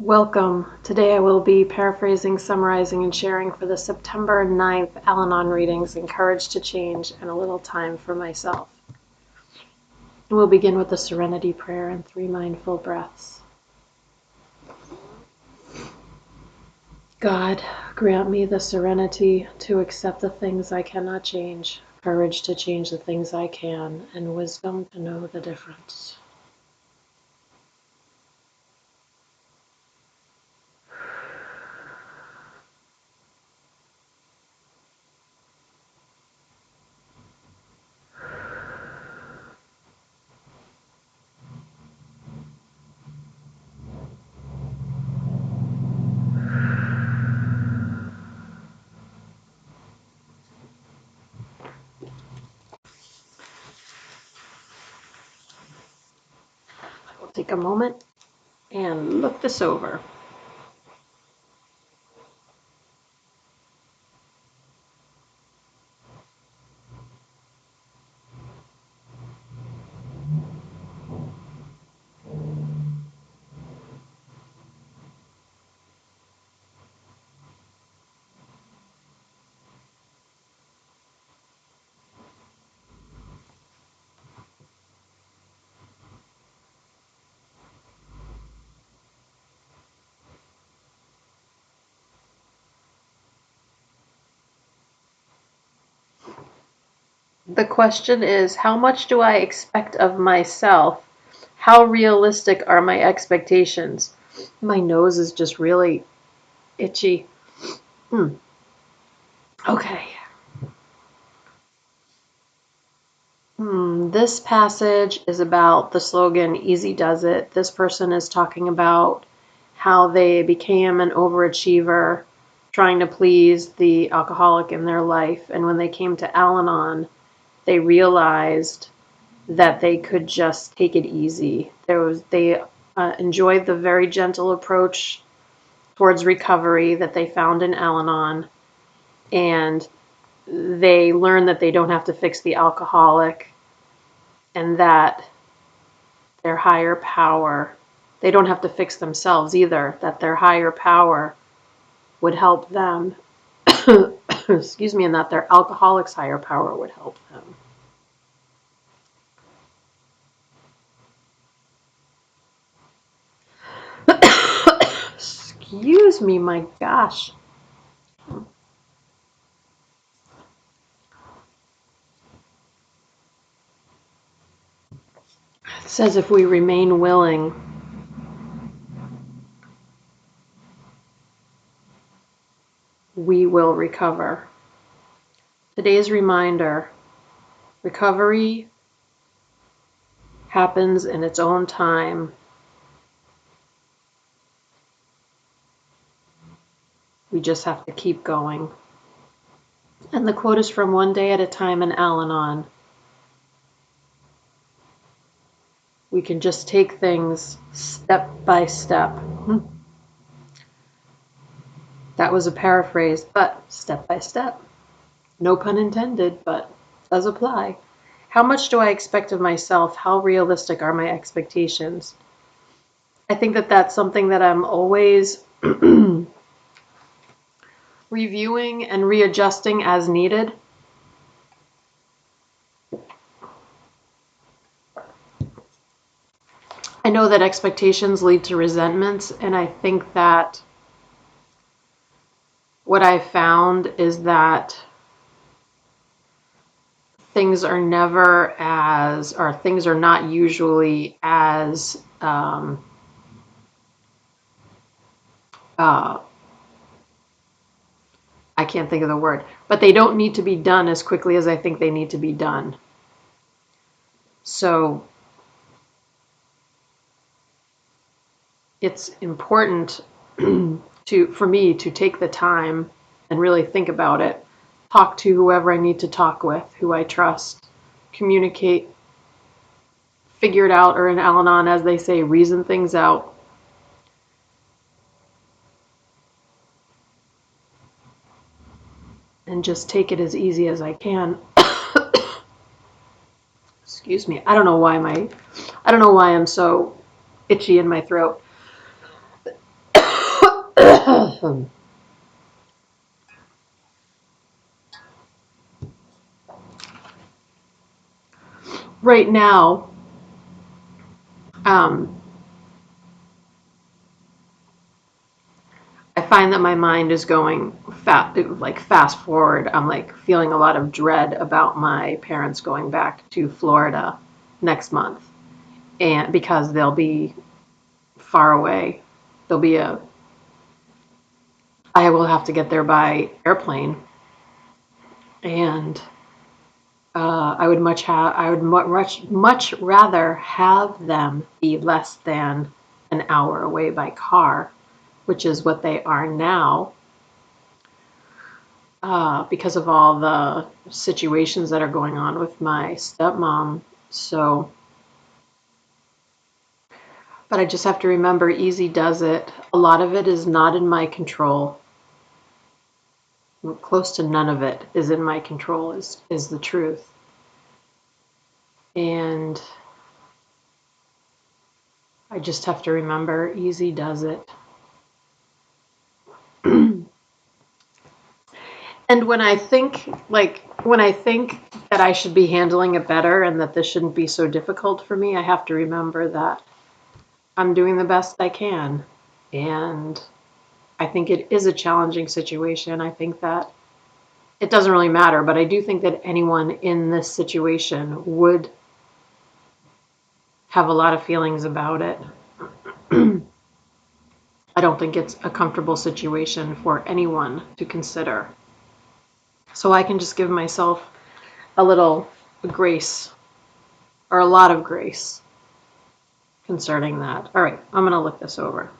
Welcome. Today I will be paraphrasing, summarizing, and sharing for the September 9th Al-Anon readings, Encourage to Change, and a little time for myself. We'll begin with the Serenity Prayer and 3 mindful breaths. God, grant me the serenity to accept the things I cannot change, courage to change the things I can, and wisdom to know the difference. We'll take a moment and look this over. The question is, how much do I expect of myself? How realistic are my expectations? My nose is just really itchy. Okay. This passage is about the slogan, Easy Does It. This person is talking about how they became an overachiever, trying to please the alcoholic in their life. And when they came to Al-Anon, they realized that they could just take it easy. They enjoyed the very gentle approach towards recovery that they found in Al-Anon, and they learned that they don't have to fix the alcoholic, and that their higher power, they don't have to fix themselves either, that their higher power would help them, excuse me, and that their alcoholic's higher power would help them. Excuse me, my gosh. It says if we remain willing, we will recover. Today's reminder, recovery happens in its own time. We just have to keep going. And the quote is from One Day at a Time in Al-Anon. We can just take things step by step. That was a paraphrase, but step by step. No pun intended, but does apply. How much do I expect of myself? How realistic are my expectations? I think that that's something that I'm always reviewing and readjusting as needed. I know that expectations lead to resentments, and I think that what I've found is that things are never as, or things are not usually as I can't think of the word, but they don't need to be done as quickly as I think they need to be done. So it's important for me to take the time and really think about it, talk to whoever I need to talk with, who I trust, communicate, figure it out, or in Al-Anon, as they say, reason things out. And just take it as easy as I can. Excuse me. I don't know why I'm so itchy in my throat. Right now, um, I find that my mind is going fast forward. I'm like feeling a lot of dread about my parents going back to Florida next month, and because they'll be far away, there'll be a I will have to get there by airplane, and I would much rather have them be less than an hour away by car, which is what they are now, because of all the situations that are going on with my stepmom. So, but I just have to remember, easy does it. A lot of it is not in my control. Close to none of it is in my control. Is the truth. And I just have to remember, easy does it. And when I think that I should be handling it better and that this shouldn't be so difficult for me, I have to remember that I'm doing the best I can. And I think it is a challenging situation. I think that it doesn't really matter, but I do think that anyone in this situation would have a lot of feelings about it. I don't think it's a comfortable situation for anyone to consider. So I can just give myself a little grace, or a lot of grace, concerning that. All right, I'm going to look this over.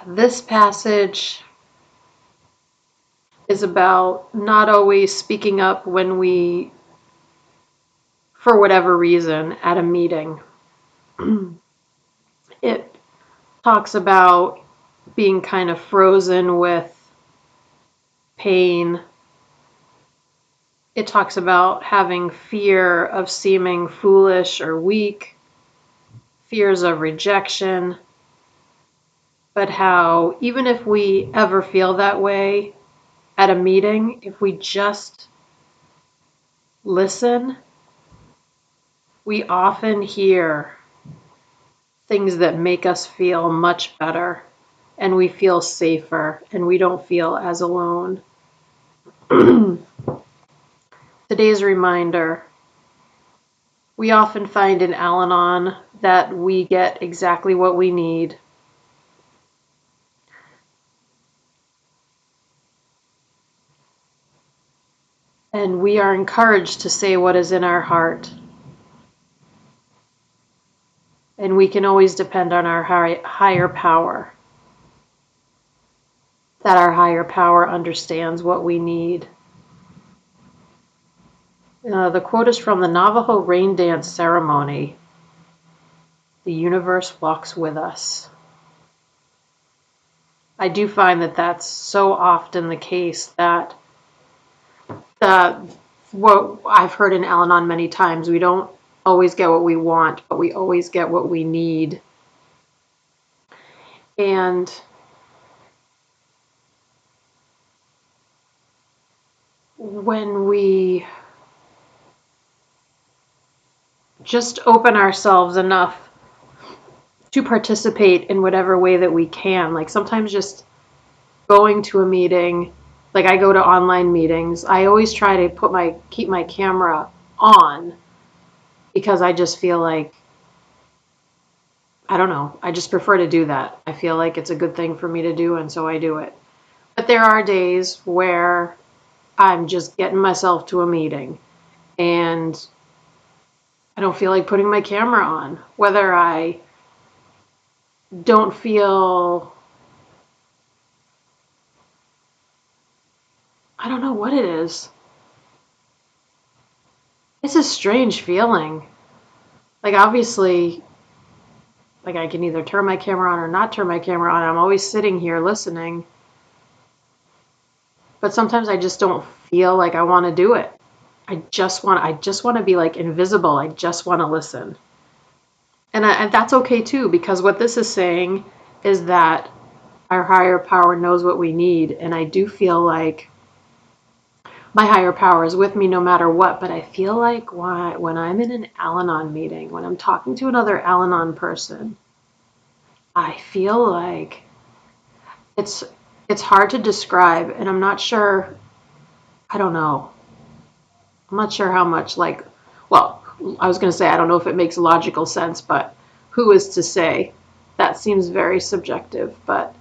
This passage is about not always speaking up when we, for whatever reason, at a meeting. It talks about being kind of frozen with pain. It talks about having fear of seeming foolish or weak, fears of rejection, but how even if we ever feel that way at a meeting, if we just listen, we often hear things that make us feel much better, and we feel safer, and we don't feel as alone. Today's reminder: we often find in Al-Anon that we get exactly what we need. And we are encouraged to say what is in our heart. And we can always depend on our higher power. That our higher power understands what we need. The quote is from the Navajo rain dance ceremony. The universe walks with us. I do find that that's so often the case, that what I've heard in Al-Anon many times, we don't always get what we want, but we always get what we need. And when we just open ourselves enough to participate in whatever way that we can, like sometimes just going to a meeting, like I go to online meetings, I always try to keep my camera on, because I just feel like, I don't know, I just prefer to do that. I feel like it's a good thing for me to do, and so I do it. But there are days where I'm just getting myself to a meeting, and I don't feel like putting my camera on, whether I don't feel, I don't know what it is. It's a strange feeling. Like, obviously, like, I can either turn my camera on or not turn my camera on. I'm always sitting here listening. But sometimes I just don't feel like I want to do it. I just want to be like invisible. I just want to listen. And that's okay too, because what this is saying is that our higher power knows what we need. And I do feel like my higher power is with me no matter what. But I feel like when I'm in an Al-Anon meeting, when I'm talking to another Al-Anon person, I feel like it's it's hard to describe, and I'm not sure. I don't know. I'm not sure how much, like, well, I was going to say, I don't know if it makes logical sense, but who is to say? That seems very subjective, but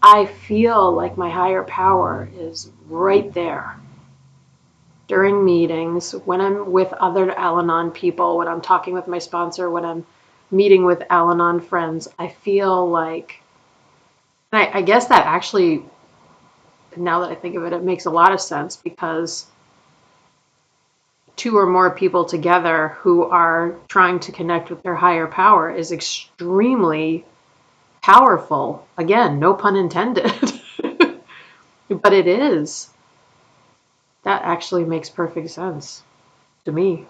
I feel like my higher power is right there during meetings, when I'm with other Al Anon people, when I'm talking with my sponsor, when I'm meeting with Al Anon friends. I feel like, and I guess that actually, now that I think of it, it makes a lot of sense because two or more people together who are trying to connect with their higher power is extremely powerful. Again, no pun intended. But it is. That actually makes perfect sense to me.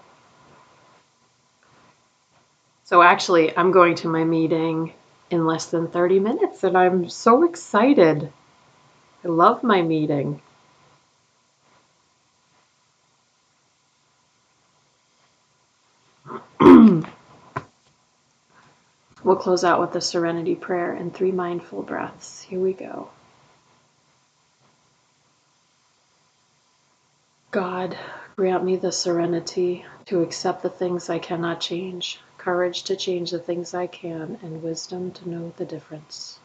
So actually, I'm going to my meeting in less than 30 minutes and I'm so excited. I love my meeting. We'll close out with the serenity prayer and 3 mindful breaths. Here we go. God, grant me the serenity to accept the things I cannot change, courage to change the things I can, and wisdom to know the difference.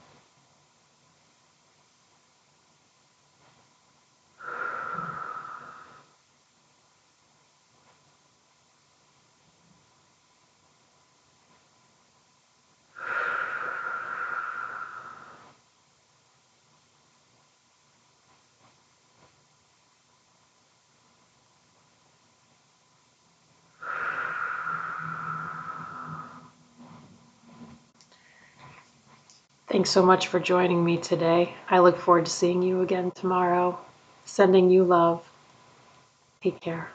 Thanks so much for joining me today. I look forward to seeing you again tomorrow. Sending you love. Take care.